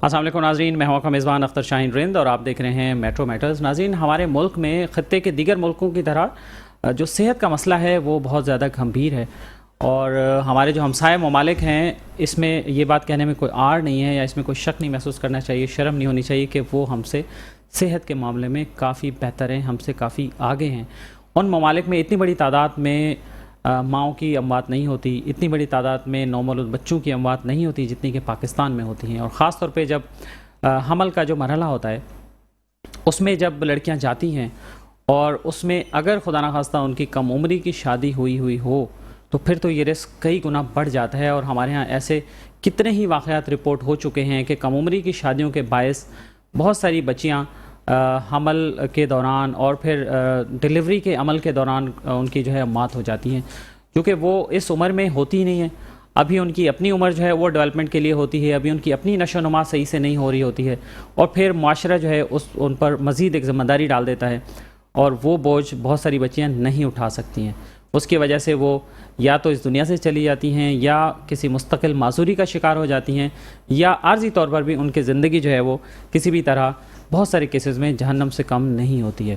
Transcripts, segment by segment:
السلام علیکم ناظرین، میں ہوں آپ کا میزبان اختر شاہین رند اور آپ دیکھ رہے ہیں میٹرو میٹرز۔ ناظرین، ہمارے ملک میں خطے کے دیگر ملکوں کی طرح جو صحت کا مسئلہ ہے وہ بہت زیادہ گھمبیر ہے، اور ہمارے جو ہمسائے ممالک ہیں اس میں یہ بات کہنے میں کوئی آڑ نہیں ہے یا اس میں کوئی شک نہیں محسوس کرنا چاہیے، شرم نہیں ہونی چاہیے کہ وہ ہم سے صحت کے معاملے میں کافی بہتر ہیں، ہم سے کافی آگے ہیں۔ ان ممالک میں اتنی بڑی تعداد میں ماؤں کی اموات نہیں ہوتی، اتنی بڑی تعداد میں نومولود بچوں کی اموات نہیں ہوتی جتنی کہ پاکستان میں ہوتی ہیں، اور خاص طور پہ جب حمل کا جو مرحلہ ہوتا ہے اس میں جب لڑکیاں جاتی ہیں اور اس میں اگر خدا نخواستہ ان کی کم عمری کی شادی ہوئی ہو تو پھر تو یہ رسک کئی گنا بڑھ جاتا ہے، اور ہمارے ہاں ایسے کتنے ہی واقعات رپورٹ ہو چکے ہیں کہ کم عمری کی شادیوں کے باعث بہت ساری بچیاں حمل کے دوران اور پھر ڈیلیوری کے عمل کے دوران ان کی جو ہے موت ہو جاتی ہیں، کیونکہ وہ اس عمر میں ہوتی ہی نہیں ہے۔ ابھی ان کی اپنی عمر جو ہے وہ ڈیولپمنٹ کے لیے ہوتی ہے، ابھی ان کی اپنی نشو و نما صحیح سے نہیں ہو رہی ہوتی ہے، اور پھر معاشرہ جو ہے ان پر مزید ایک ذمہ داری ڈال دیتا ہے، اور وہ بوجھ بہت ساری بچیاں نہیں اٹھا سکتی ہیں۔ اس کی وجہ سے وہ یا تو اس دنیا سے چلی جاتی ہیں، یا کسی مستقل معذوری کا شکار ہو جاتی ہیں، یا عارضی طور پر بھی ان کی زندگی جو ہے وہ کسی بھی طرح بہت سارے کیسز میں جہنم سے کم نہیں ہوتی ہے۔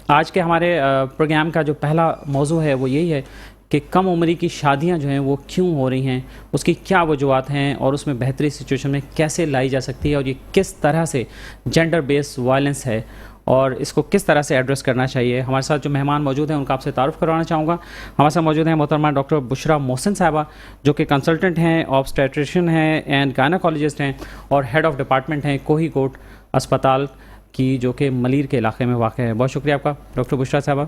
آج کے ہمارے پروگرام کا جو پہلا موضوع ہے وہ یہی ہے کہ کم عمری کی شادیاں جو ہیں وہ کیوں ہو رہی ہیں، اس کی کیا وجوہات ہیں، اور اس میں بہتری سچویشن میں کیسے لائی جا سکتی ہے، اور یہ کس طرح سے جینڈر بیس وائلنس ہے اور اس کو کس طرح سے ایڈریس کرنا چاہیے۔ ہمارے ساتھ جو مہمان موجود ہیں ان کا آپ سے تعارف کروانا چاہوں گا۔ ہمارے ساتھ موجود ہیں محترمہ ڈاکٹر بشرا محسن صاحبہ، جو کہ کنسلٹنٹ ہیں، آبسٹیٹریشین ہیں اینڈ گائناکالوجسٹ ہیں، اور ہیڈ آف ڈپارٹمنٹ ہیں کوہی کوٹ اسپتال کی، جو کہ ملیر کے علاقے میں واقع ہے۔ بہت شکریہ آپ کا ڈاکٹر بشرا صاحبہ۔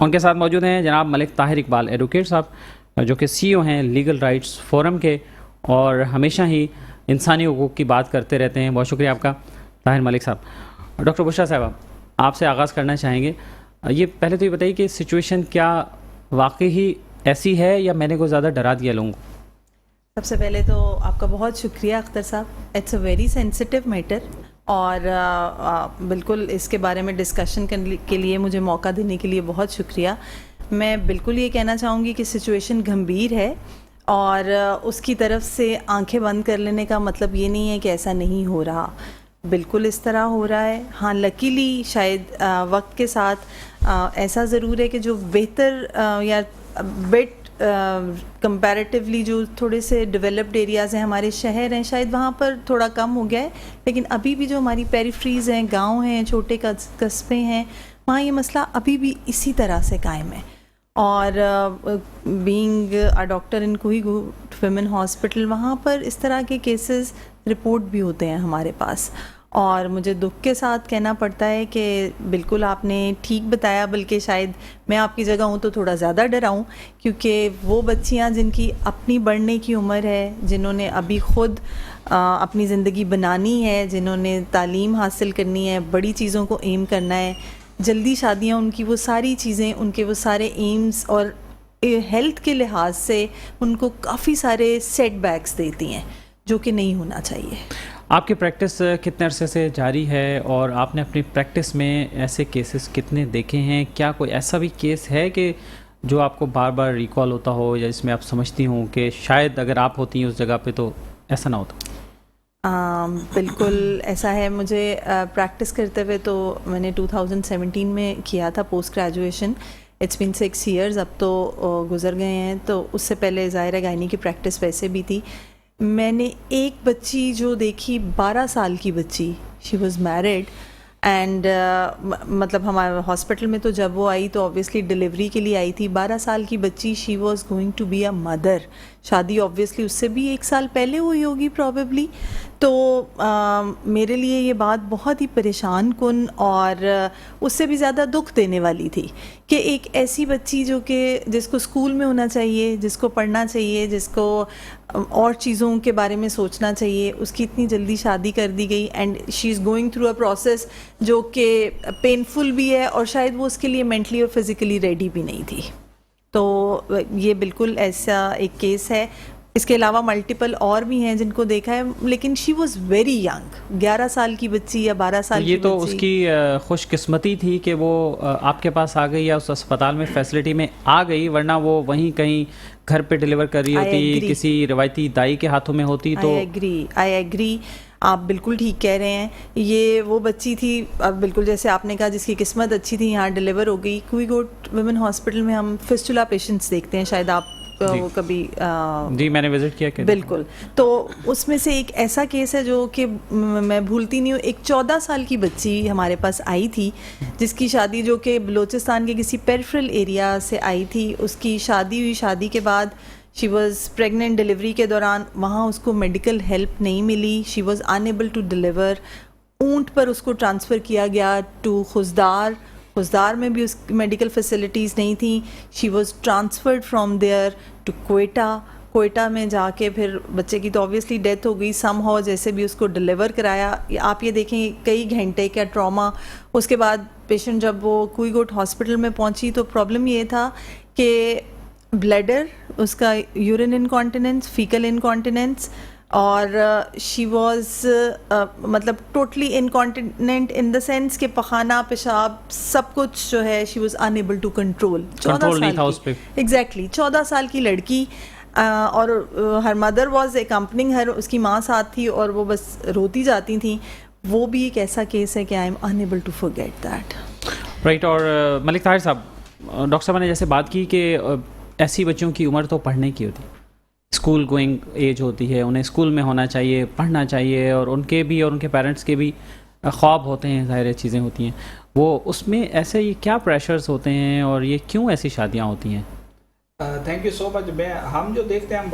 ان کے ساتھ موجود ہیں جناب ملک طاہر اقبال ایڈوکیٹ صاحب، جو کہ سی او ہیں لیگل رائٹس فورم کے، اور ہمیشہ ہی انسانی حقوق کی بات کرتے رہتے ہیں۔ بہت شکریہ آپ کا طاہر ملک صاحب۔ ڈاکٹر بشرا صاحبہ، آپ سے آغاز کرنا چاہیں گے، یہ پہلے تو یہ بتائیے کہ سچویشن کیا واقعی ایسی ہے یا میں نے کوئی زیادہ ڈرا دیا لوگوں کو؟ سب سے پہلے تو آپ کا بہت شکریہ اختر صاحب، it's a very sensitive matter, اور بالکل اس کے بارے میں ڈسکشن کرنے کے لیے مجھے موقع دینے کے لیے بہت شکریہ۔ میں بالکل یہ کہنا چاہوں گی کہ سچویشن گھمبیر ہے، اور اس کی طرف سے آنکھیں بند کر لینے کا مطلب یہ نہیں ہے کہ ایسا نہیں ہو رہا، بالکل اس طرح ہو رہا ہے۔ ہاں، لکیلی شاید وقت کے ساتھ ایسا ضرور ہے کہ جو بہتر یا بیٹ کمپیریٹیولی جو تھوڑے سے ڈیولپڈ ایریاز ہیں، ہمارے شہر ہیں، شاید وہاں پر تھوڑا کم ہو گیا ہے، لیکن ابھی بھی جو ہماری پیریفریز ہیں، گاؤں ہیں، چھوٹے قصبے ہیں، وہاں یہ مسئلہ ابھی بھی اسی طرح سے قائم ہے۔ اور being a doctor in Kohi Goth women hospital, وہاں پر اس طرح کے کیسز رپورٹ بھی ہوتے ہیں ہمارے پاس، اور مجھے دکھ کے ساتھ کہنا پڑتا ہے کہ بالکل آپ نے ٹھیک بتایا، بلکہ شاید میں آپ کی جگہ ہوں تو تھوڑا زیادہ ڈراؤں، کیونکہ وہ بچیاں جن کی اپنی بڑھنے کی عمر ہے، جنہوں نے ابھی خود اپنی زندگی بنانی ہے، جنہوں نے تعلیم حاصل کرنی ہے، بڑی چیزوں کو ایم کرنا ہے، جلدی شادیاں ان کی وہ ساری چیزیں، ان کے وہ سارے ایمز اور ہیلتھ کے لحاظ سے ان کو کافی سارے سیٹ بیکس دیتی ہیں، جو کہ نہیں ہونا چاہیے۔ آپ کی پریکٹس کتنے عرصے سے جاری ہے، اور آپ نے اپنی پریکٹس میں ایسے کیسز کتنے دیکھے ہیں؟ کیا کوئی ایسا بھی کیس ہے کہ جو آپ کو بار بار ریکال ہوتا ہو، یا جس میں آپ سمجھتی ہوں کہ شاید اگر آپ ہوتی ہیں اس جگہ پہ تو ایسا نہ ہوتا؟ بالکل ایسا ہے۔ مجھے پریکٹس کرتے ہوئے تو میں نے 2017 میں کیا تھا post graduation, it's been 6 years, اب تو گزر گئے ہیں، تو اس سے پہلے ظاہر ہے گائنی کی پریکٹس ویسے بھی تھی۔ میں نے ایک بچی جو دیکھی، 12 سال کی بچی، شی واز میرڈ، اینڈ مطلب ہمارے ہاسپٹل میں تو جب وہ آئی تو آبویسلی ڈلیوری کے لیے آئی تھی۔ 12 سال کی بچی، she was going to be a mother. شادی آبویسلی اس سے بھی 1 سال پہلے ہوئی ہوگی پرابیبلی۔ تو میرے لیے یہ بات بہت ہی پریشان کن اور اس سے بھی زیادہ دکھ دینے والی تھی کہ ایک ایسی بچی جو کہ جس کو اسکول میں ہونا چاہیے، جس کو پڑھنا چاہیے، جس کو اور چیزوں کے بارے میں سوچنا چاہیے، اس کی اتنی جلدی شادی کر دی گئی، and she is going through a process جو کہ پینفل بھی ہے، اور شاید وہ اس کے لیے مینٹلی اور فزیکلی ریڈی بھی نہیں تھی۔ تو یہ بالکل ایسا ایک کیس ہے۔ اس کے علاوہ ملٹیپل اور بھی ہیں جن کو دیکھا ہے، لیکن شی واز ویری ینگ، 11 سال کی بچی یا 12 سال کی یہ بچی. تو اس کی خوش قسمتی تھی کہ وہ آپ کے پاس آ گئی یا اس اسپتال میں فیسلٹی میں آ گئی، ورنہ وہ وہیں کہیں گھر پہ ڈیلیور کر رہی ہوتی، کسی روایتی دائی کے ہاتھوں میں ہوتی. تو آئی ایگری، آپ بالکل ٹھیک کہہ رہے ہیں. یہ وہ بچی تھی، اب بالکل جیسے آپ نے کہا، جس کی قسمت اچھی تھی، یہاں ڈیلیور ہو گئی. کوئی گوٹ ویمن ہاسپٹل میں ہم فسٹولا پیشنٹس دیکھتے ہیں، شاید آپ وہ کبھی جی میں نے وزٹ کیا. بالکل. تو اس میں سے ایک ایسا کیس ہے جو کہ میں بھولتی نہیں ہوں. ایک 14 سال کی بچی ہمارے پاس آئی تھی، جس کی شادی، جو کہ بلوچستان کے کسی پیریفرل ایریا سے آئی تھی. اس کی شادی ہوئی، شادی کے بعد شی واز پریگننٹ. ڈلیوری کے دوران وہاں اس کو میڈیکل ہیلپ نہیں ملی، she was unable to deliver. اونٹ پر اس کو ٹرانسفر کیا گیا ٹو خزدار. خزدار میں بھی اس کی میڈیکل فیسلٹیز نہیں تھیں. She was transferred from there to Quetta. Quetta میں جا کے پھر بچے کی تو آبویسلی ڈیتھ ہو گئی. سم ہاؤ جیسے بھی اس کو ڈلیور کرایا. آپ یہ دیکھیں کئی گھنٹے کا ٹراما. اس کے بعد پیشنٹ جب وہ کوئی گوٹ ہاسپٹل میں پہنچی تو پرابلم یہ تھا کہ بلیڈر، اس کا یورین انکانٹیننس، فیکل انکانٹیننس، اور شی واز مطلب totally incontinent in the sense کہ پخانہ، پیشاب، سب کچھ جو ہے she was unable to control. 14 سال کی، ایگزیکٹلی 14 سال کی لڑکی. اور ہر مدر واز اکمپننگ ہر، اس کی ماں ساتھ تھی اور وہ بس روتی جاتی تھیں. وہ بھی ایک ایسا کیس ہے کہ I am unable to forget that. Right. اور ملک طاہر صاحب، ڈاکٹر صاحب نے جیسے بات کی کہ ایسی بچوں کی عمر تو پڑھنے کی ہوتی، اسکول گوئنگ ایج ہوتی ہے، انہیں اسکول میں ہونا چاہیے، پڑھنا چاہیے، اور ان کے بھی اور ان کے پیرنٹس کے بھی خواب ہوتے ہیں، ظاہر چیزیں ہوتی ہیں. وہ اس میں ایسے یہ کیا پریشرز ہوتے ہیں اور یہ کیوں ایسی شادیاں ہوتی ہیں؟ تھینک یو سو مچ. ہم جو دیکھتے ہیں، ہم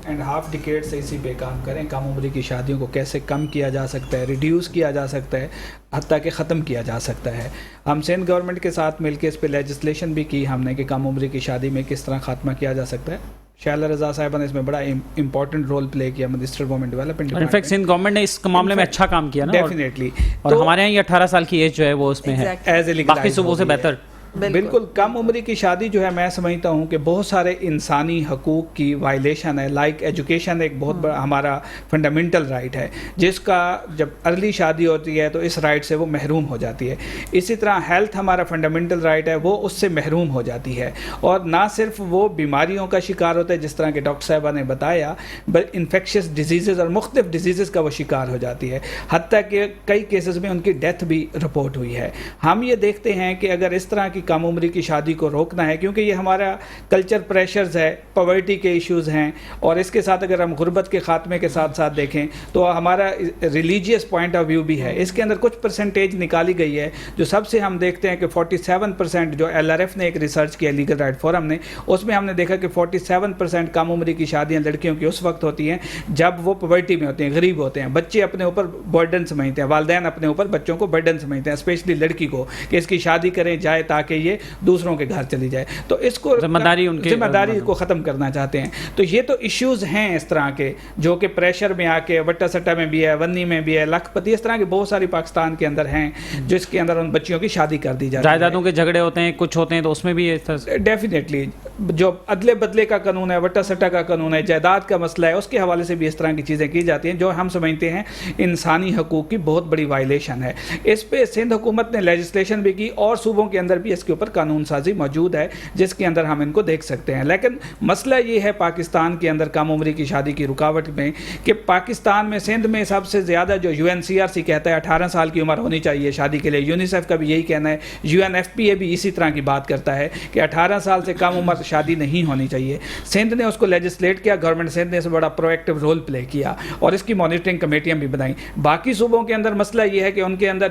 1.5 ڈیکیڈ سے اسی پہ کام کریں، کم عمری کی شادیوں کو کیسے کم کیا جا سکتا ہے، ریڈیوس کیا جا سکتا ہے، حتیٰ کہ ختم کیا جا سکتا ہے. ہم سندھ گورنمنٹ کے ساتھ مل کے اس پہ لیجسلیشن بھی کی ہم نے کہ کم عمری کی شادی میں کس طرح خاتمہ کیا جا سکتا ہے. شیلا رضا صاحبہ نے اس میں بڑا امپورٹنٹ رول پلے کیا، minister woman development. In fact Sindh government نے اس معاملے میں اچھا کام کیا نا. ڈیفینیٹلی. اور ہمارے یہاں یہ 18 سال کی ایج جو ہے وہ اس میں ہے، ایز اے باقی صوبوں سے بہتر. بالکل. کم عمری کی شادی جو ہے، میں سمجھتا ہوں کہ بہت سارے انسانی حقوق کی وائلیشن ہے. لائک ایجوکیشن ایک بہت بڑا ہمارا فنڈامنٹل رائٹ ہے، جس کا جب ارلی شادی ہوتی ہے تو اس رائٹ سے وہ محروم ہو جاتی ہے. اسی طرح ہیلتھ ہمارا فنڈامنٹل رائٹ ہے، وہ اس سے محروم ہو جاتی ہے. اور نہ صرف وہ بیماریوں کا شکار ہوتا ہے جس طرح کہ ڈاکٹر صاحبہ نے بتایا، بلکہ انفیکشس ڈیزیزز اور مختلف ڈیزیزز کا وہ شکار ہو جاتی ہے. حتیٰ کہ کئی کیسز میں ان کی ڈیتھ بھی رپورٹ ہوئی ہے. ہم یہ دیکھتے ہیں کہ اگر اس طرح کی کم عمری کی شادی کو روکنا ہے، کیونکہ یہ ہمارا کلچر پریشرز ہے، پاورٹی کے ایشوز ہیں، اور اس کے ساتھ اگر ہم غربت کے خاتمے کے ساتھ ساتھ دیکھیں تو ہمارا ریلیجیس پوائنٹ آف ویو بھی ہے. اس کے اندر کچھ پرسنٹیج نکالی گئی ہے جو سب سے ہم دیکھتے ہیں کہ 47% جو LRF نے ایک ریسرچ کیا، لیگل رائٹ فورم نے، اس میں ہم نے دیکھا کہ 47% کم عمری کی شادیاں لڑکیوں کی اس وقت ہوتی ہیں جب وہ پاورٹی میں ہوتے ہیں، غریب ہوتے ہیں. بچے اپنے اوپر برڈن سمجھتے ہیں، والدین اپنے اوپر بچوں کو برڈن سمجھتے ہیں، اسپیشلی لڑکی کو، کہ اس کی شادی کریں جائے تاکہ یہ دوسروں کے گھر چلی جائے. تو اس کو ذمہ داری کو ختم کرنا چاہتے ہیں. تو یہ تو ایشوز ہیں اس طرح کے جو کہ پریشر میں آ کے وٹا سٹا میں بھی ہے، ونی میں بھی ہے، لکھپتی، اس طرح کے بہت ساری پاکستان کے اندر ہیں جو اس کے اندر ان بچیوں کی شادی کر دی جاتی ہے. جائیدادوں کے جھگڑے ہوتے ہیں، کچھ ہوتے ہیں، تو اس میں بھی ڈیفینیٹلی جو ادلے بدلے کا قانون ہے، وٹا سٹا کا قانون ہے، جائیداد کا مسئلہ ہے، اس کے حوالے سے بھی اس طرح کی چیزیں کی جاتی ہیں جو ہم سمجھتے ہیں انسانی حقوق کی بہت بڑی وائلیشن ہے. اس پہ سندھ حکومت نے لیجسلیشن بھی کی اور صوبوں کے اندر بھی اس کے اوپر قانون سازی موجود ہے جس کے اندر ہم ان کو دیکھ سکتے ہیں. لیکن مسئلہ یہ ہے پاکستان کے اندر کم عمری کی شادی کی رکاوٹ میں کہ پاکستان میں سندھ میں سب سے زیادہ جو UNCRC کہتا ہے 18 سال کی عمر ہونی چاہیے شادی کے لیے، یونیسیف کا بھی یہی کہنا ہے، UNFPA بھی اسی طرح کی بات کرتا ہے کہ 18 سال سے کم عمر شادی نہیں ہونی چاہیے. سندھ نے اس کو لیجسلیٹ کیا، گورنمنٹ سندھ نے اس میں بڑا پرویکٹیو رول پلے کیا اور اس کی مانیٹرنگ کمیٹیاں بھی بنائیں. باقی صوبوں کے اندر مسئلہ یہ ہے کہ ان کے اندر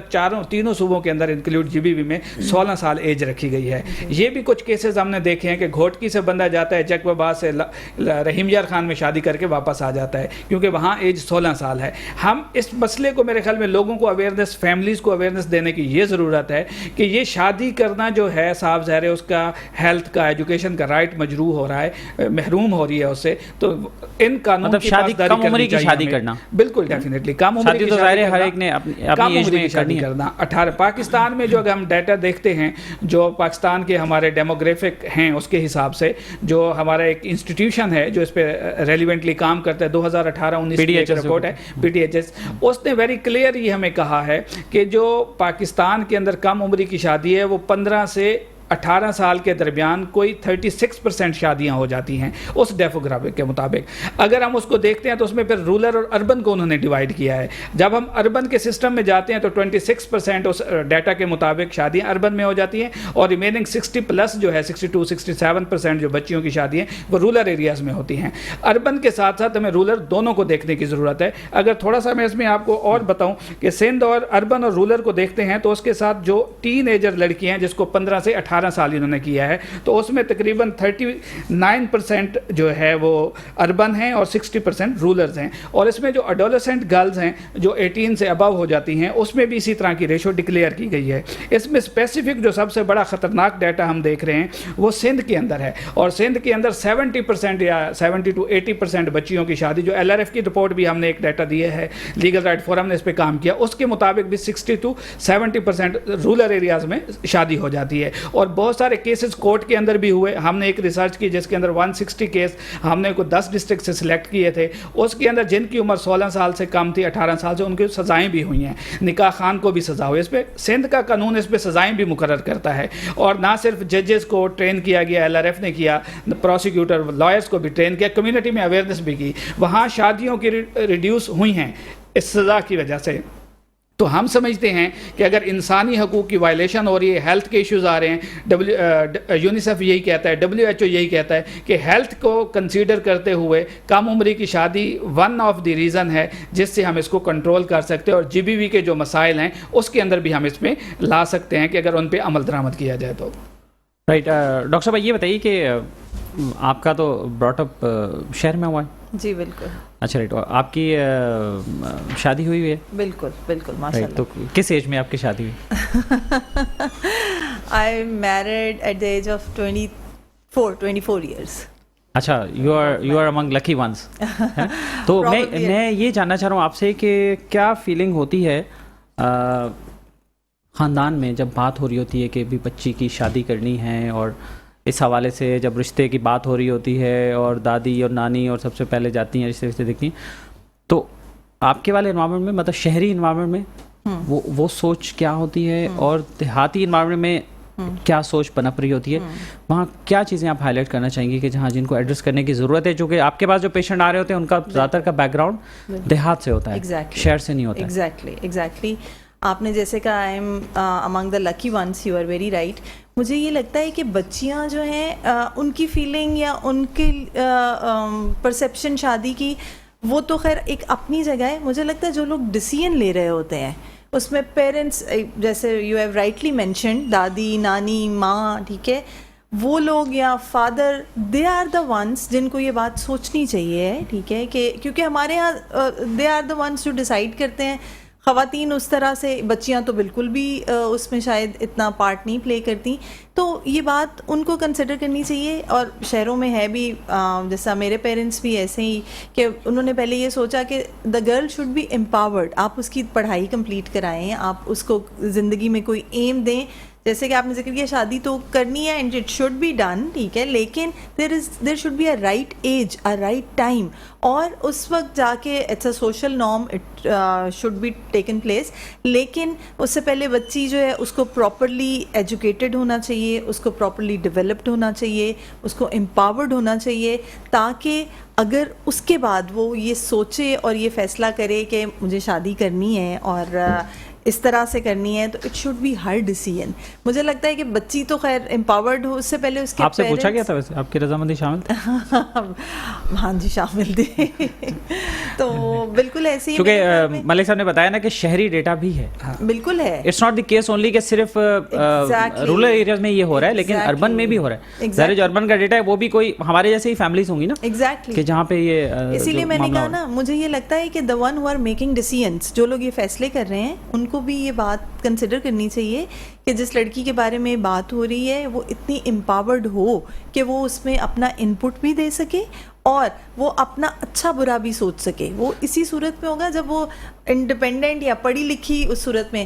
تینوں صوبوں کے اندر انکلوڈ GBV میں 16 سال ایج رکھی گئی ہے. یہ بھی کچھ کیسز ہم نے دیکھے ہیں کہ گھوٹکی سے بندہ جاتا ہے چک بابا سے رحیم یار خان میں شادی کر کے واپس آ جاتا ہے کیونکہ وہاں ایج 16 سال ہے. ہم اس مسئلے کو میرے خیال میں لوگوں کو اویئرنیس، فیملیز کو اویئرنیس دینے کی یہ ضرورت ہے کہ یہ شادی کرنا جو ہے صاحب ظاہر ہے اس کا ہیلتھ کا، ایجوکیشن کا رائٹ مجروح ہو رہا ہے، محروم ہو رہی ہے اس سے. تو ان قانون کی پاسداری کرنی چاہیے. شادی کرنا بالکل ڈیفینیٹلی کم عمر کی شادی کرنا، کم عمر کی شادی کرنا 18 پاکستان میں جو اگر ہم ڈیٹا دیکھتے ہیں جو پاکستان کے ہمارے ڈیموگرافک ہیں اس کے حساب سے جو ہمارا ایک انسٹیٹیوشن ہے جو اس پہ ریلیونٹلی کام کرتا ہے 2018-19 کی ایک رپورٹ ہے PTHS، اس نے ویری کلیئر یہ ہمیں کہا ہے کہ جو پاکستان کے اندر کم عمری کی شادی ہے وہ 15 سے 18 سال کے درمیان کوئی 36% شادیاں ہو جاتی ہیں اس ڈیموگرافک کے مطابق۔ اگر ہم اس کو دیکھتے ہیں تو اس میں پھر رورل اور اربن کو انہوں نے ڈیوائیڈ کیا ہے۔ جب ہم اربن کے سسٹم میں جاتے ہیں تو 26% اس ڈیٹا کے مطابق شادیاں اربن میں ہو جاتی ہیں، اور ریمیننگ 60+ جو ہے 62-67% جو بچیوں کی شادیاں وہ رورل ایریاز میں ہوتی ہیں۔ اربن کے ساتھ ساتھ ہمیں رورل دونوں کو دیکھنے کی ضرورت ہے۔ اگر تھوڑا سا میں اس میں آپ کو اور بتاؤں کہ سندھ اور اربن اور رورل کو دیکھتے ہیں تو اس کے ساتھ جو ٹین ایجر لڑکیاں ہیں جس کو 15 سے 18 سال انہوں نے کیا ہے تو اس میں تقریباً 39% جو ہے وہ اربن ہیں اور 60% رورلز ہیں، اور اس میں جو اڈولسنٹ گرلز ہیں جو 18 سے ابو ہو جاتی ہیں اس میں بھی اسی طرح کی ریشو ڈکلیئر کی گئی ہے۔ اس میں اسپیسیفک جو سب سے بڑا خطرناک ڈیٹا ہم دیکھ رہے ہیں وہ سندھ کے اندر ہے، اور سندھ کے اندر 70% یا 70-80% بچیوں کی شادی، جو LRF کی رپورٹ بھی ہم نے ایک ڈیٹا دی ہے، لیگل رائٹ فورم نے اس پہ کام کیا، اس کے مطابق بھی 60-70% رورل ایریاز میں شادی ہو جاتی ہے۔ اور بہت سارے کیسز کورٹ کے اندر بھی ہوئے۔ ہم نے ایک ریسرچ کی جس کے اندر 160 کیس ہم نے کوئی 10 ڈسٹرکٹ سے سلیکٹ کیے تھے، اس کے اندر جن کی عمر 16 سال سے کم تھی، 18 سال سے، ان کی سزائیں بھی ہوئی ہیں، نکاح خان کو بھی سزا ہوئی۔ اس پہ سندھ کا قانون اس پہ سزائیں بھی مقرر کرتا ہے، اور نہ صرف ججز کو ٹرین کیا گیا، LRF نے کیا، پروسیکیوٹر لائرز کو بھی ٹرین کیا، کمیونٹی میں اویئرنیس بھی کی۔ وہاں شادیوں کی ریڈیوس ہوئی ہیں اس سزا کی وجہ سے۔ تو ہم سمجھتے ہیں کہ اگر انسانی حقوق کی وائلیشن ہو رہی ہے، ہیلتھ کے ایشوز آ رہے ہیں، یونیسیف یہی کہتا ہے، WHO یہی کہتا ہے کہ ہیلتھ کو کنسیڈر کرتے ہوئے کم عمری کی شادی ون آف دی ریزن ہے جس سے ہم اس کو کنٹرول کر سکتے ہیں، اور GBV کے جو مسائل ہیں اس کے اندر بھی ہم اس میں لا سکتے ہیں کہ اگر ان پہ عمل درآمد کیا جائے تو۔ رائٹ، ڈاکٹر صاحب یہ بتائیے کہ آپ کا تو براٹ اپ شہر میں ہوا ہے؟ جی بالکل۔ اچھا رائٹ، اور آپ کی شادی ہوئی ہے؟ بالکل بالکل، ماشاء اللہ۔ تو کس ایج میں آپ کی شادی ہوئی؟ I am married at the age of 24 years. اچھا، you are among lucky ones. تو میں یہ جاننا چاہ رہا ہوں آپ سے کہ کیا فیلنگ ہوتی ہے خاندان میں جب بات ہو رہی ہوتی ہے کہ بھی بچی کی شادی کرنی ہے، اور اس حوالے سے جب رشتے کی بات ہو رہی ہوتی ہے اور دادی اور نانی اور سب سے پہلے جاتی ہیں رشتے دیکھتی ہیں، تو آپ کے والے انوائرمنٹ میں، مطلب شہری انوائرمنٹ میں وہ سوچ کیا ہوتی ہے، اور دیہاتی انوائرمنٹ میں کیا سوچ پنپ رہی ہوتی ہے؟ وہاں کیا چیزیں آپ ہائی لائٹ کرنا چاہیں گی کہ جہاں جن کو ایڈریس کرنے کی ضرورت ہے؟ چونکہ آپ کے پاس جو پیشنٹ آ رہے ہوتے ہیں ان کا زیادہ تر کا بیک گراؤنڈ دیہات سے ہوتا ہے، شہر سے نہیں ہوتا ہے۔ ایگزیکٹلی آپ نے جیسے کہا I am among the lucky ones, you are very right. مجھے یہ لگتا ہے کہ بچیاں جو ہیں ان کی فیلنگ یا ان کی پرسیپشن شادی کی وہ تو خیر ایک اپنی جگہ ہے۔ مجھے لگتا ہے جو لوگ ڈیسیژن لے رہے ہوتے ہیں اس میں پیرنٹس، جیسے یو ہیو رائٹلی مینشنڈ، دادی، نانی، ماں، ٹھیک ہے، وہ لوگ یا father, they are the ones جن کو یہ بات سوچنی چاہیے، ٹھیک ہے، کہ کیونکہ ہمارے یہاں دے آر دا ونس جو ڈیسائیڈ کرتے ہیں۔ خواتین اس طرح سے، بچیاں تو بالکل بھی اس میں شاید اتنا پارٹ نہیں پلے کرتی، تو یہ بات ان کو کنسیڈر کرنی چاہیے۔ اور شہروں میں ہے بھی، جیسا میرے پیرنٹس بھی ایسے ہی کہ انہوں نے پہلے یہ سوچا کہ the girl should be empowered, آپ اس کی پڑھائی کمپلیٹ کرائیں، آپ اس کو زندگی میں کوئی ایم دیں۔ جیسے کہ آپ نے ذکر کیا شادی تو کرنی ہے and it should be done, ٹھیک ہے، لیکن there should be a right age, a right time, اور اس وقت جا کے it's a social norm, it should be taken place. لیکن اس سے پہلے بچی جو ہے اس کو پراپرلی ایجوکیٹڈ ہونا چاہیے، اس کو پراپرلی ڈیولپڈ ہونا چاہیے، اس کو امپاورڈ ہونا چاہیے، تاکہ اگر اس کے بعد وہ یہ سوچے اور یہ فیصلہ کرے کہ مجھے شادی کرنی ہے اور اس طرح سے کرنی ہے، تو it should be her decision. مجھے لگتا ہے کہ بچی تو خیر امپاورڈ ہو، اس سے پہلے اس کے آپ سے پوچھا گیا تھا ویسے آپ کی رضامندی شامل تھی؟ ہاں جی شامل تھی۔ تو بالکل ایسے ہی، کیونکہ ملک صاحب نے بتایا نا کہ شہری ڈیٹا بھی ہے، بالکل ہے، it's not the case only کہ صرف رورل ایریاز میں یہ ہو رہا ہے، لیکن اربن میں بھی ہو رہا ہے۔ ظاہر جو اربن کا ڈیٹا ہے وہ بھی کوئی ہمارے جیسے ہی فیملیز ہوں گی نا، ایگزیکٹلی، کہ جہاں پہ یہ، اسی لیے میں نے کہا نا، مجھے یہ لگتا ہے کہ the one who are making decisions, جو لوگ یہ فیصلے کر رہے ہیں ان کو بھی یہ بات کنسیڈر کرنی چاہیے کہ جس لڑکی کے بارے میں بات ہو رہی ہے وہ اتنی امپاورڈ ہو کہ وہ اس میں اپنا ان پٹ بھی دے سکے اور وہ اپنا اچھا برا بھی سوچ سکے۔ وہ اسی صورت میں ہوگا جب وہ انڈیپینڈنٹ یا پڑھی لکھی، اس صورت میں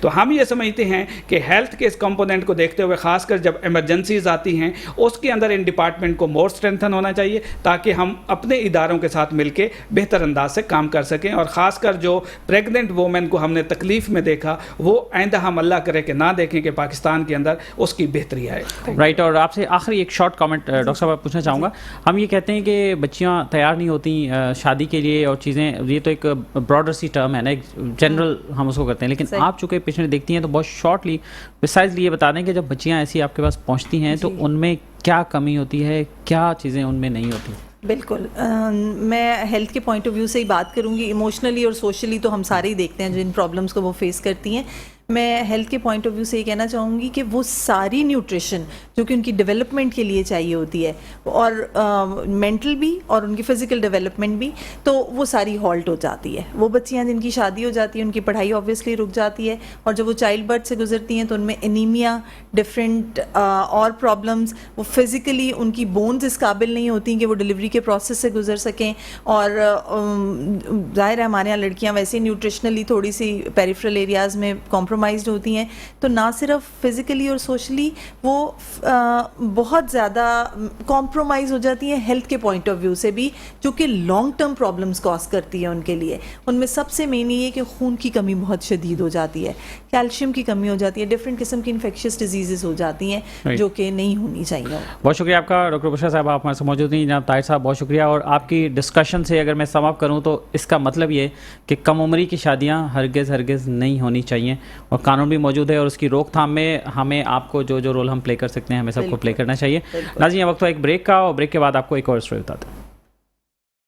تو ہم یہ سمجھتے ہیں کہ ہیلتھ کے اس کمپوننٹ کو دیکھتے ہوئے خاص کر جب ایمرجنسیز آتی ہیں اس کے اندر ان ڈپارٹمنٹ کو مور اسٹرینتھن ہونا چاہیے تاکہ ہم اپنے اداروں کے ساتھ مل کے بہتر انداز سے کام کر سکیں. اور خاص کر جو پریگننٹ وومن کو ہم نے تکلیف میں دیکھا وہ آئندہ ہم اللہ کرے کہ نہ دیکھیں کہ پاکستان کے اندر اس کی بہتری آئے. رائٹ. اور آپ سے آخری ایک شارٹ کامنٹ ڈاکٹر صاحب پوچھنا چاہوں گا. ہم یہ کہتے ہیں کہ بچیاں تیار نہیں ہوتی شادی کے لیے اور چیزیں, یہ تو ایک براڈر سی ٹرم ہے نا, ایک جنرل ہم اس کو کرتے ہیں, لیکن آپ چونکہ پیشنٹ دیکھتی ہیں تو بہت شارٹلی پریسائزلی یہ بتا دیں کہ جب بچیاں ایسی آپ کے پاس پہنچتی ہیں تو ان میں کیا کمی ہوتی ہے, کیا چیزیں ان میں نہیں ہوتی؟ بالکل, میں ہیلتھ کے پوائنٹ آف ویو سے ہی بات کروں گی. ایموشنلی اور سوشلی تو ہم سارے ہی دیکھتے ہیں جن پرابلمس کو وہ فیس کرتی ہیں. میں ہیلتھ کے پوائنٹ آف ویو سے یہ کہنا چاہوں گی کہ وہ ساری نیوٹریشن جو کہ ان کی ڈیولپمنٹ کے لیے چاہیے ہوتی ہے, اور مینٹل بھی اور ان کی فزیکل ڈیولپمنٹ بھی, تو وہ ساری ہالٹ ہو جاتی ہے. وہ بچیاں جن کی شادی ہو جاتی ہے ان کی پڑھائی آبویسلی رک جاتی ہے, اور جب وہ چائلڈ برتھ سے گزرتی ہیں تو ان میں انیمیا, ڈفرینٹ اور پرابلمس, وہ فزیکلی ان کی بونز اس قابل نہیں ہوتی کہ وہ ڈلیوری کے پروسیس سے گزر سکیں. اور ظاہر ہے ہمارے یہاں لڑکیاں ویسے نیوٹریشنلی تھوڑی سی پیریفرل ایریاز میں کمپرومائزڈ ہوتی ہیں, تو نہ صرف فزیکلی اور سوشلی وہ بہت زیادہ کمپرومائز ہو جاتی ہیں ہیلتھ کے پوائنٹ آف ویو سے بھی, جو کہ لانگ ٹرم پرابلمس کاز کرتی ہے ان کے لیے. ان میں سب سے مین یہ کہ خون کی کمی بہت شدید ہو جاتی ہے, کیلشیم کی کمی ہو جاتی ہے, ڈفرینٹ قسم کی انفیکشس ڈیزیزز ہو جاتی ہیں جو کہ نہیں ہونی چاہیے. بہت شکریہ آپ کا ڈاکٹر بشرا صاحب, آپ ہمارے ساتھ موجود ہیں. جناب طاہر صاحب بہت شکریہ. اور آپ کی ڈسکشن سے اگر میں سم اپ کروں تو اس کا مطلب یہ کہ کم عمری کی شادیاں ہرگز نہیں ہونی چاہیے, اور قانون بھی موجود ہے, اور اس کی روک تھام میں ہمیں آپ کو جو رول ہم پلے کر سکتے ہیں ہمیں سب کو پلے کرنا چاہیے. ناظرین, وقت ہوا ایک بریک کا, اور بریک کے بعد آپ کو ایک اور اسٹوری بتاتے ہیں.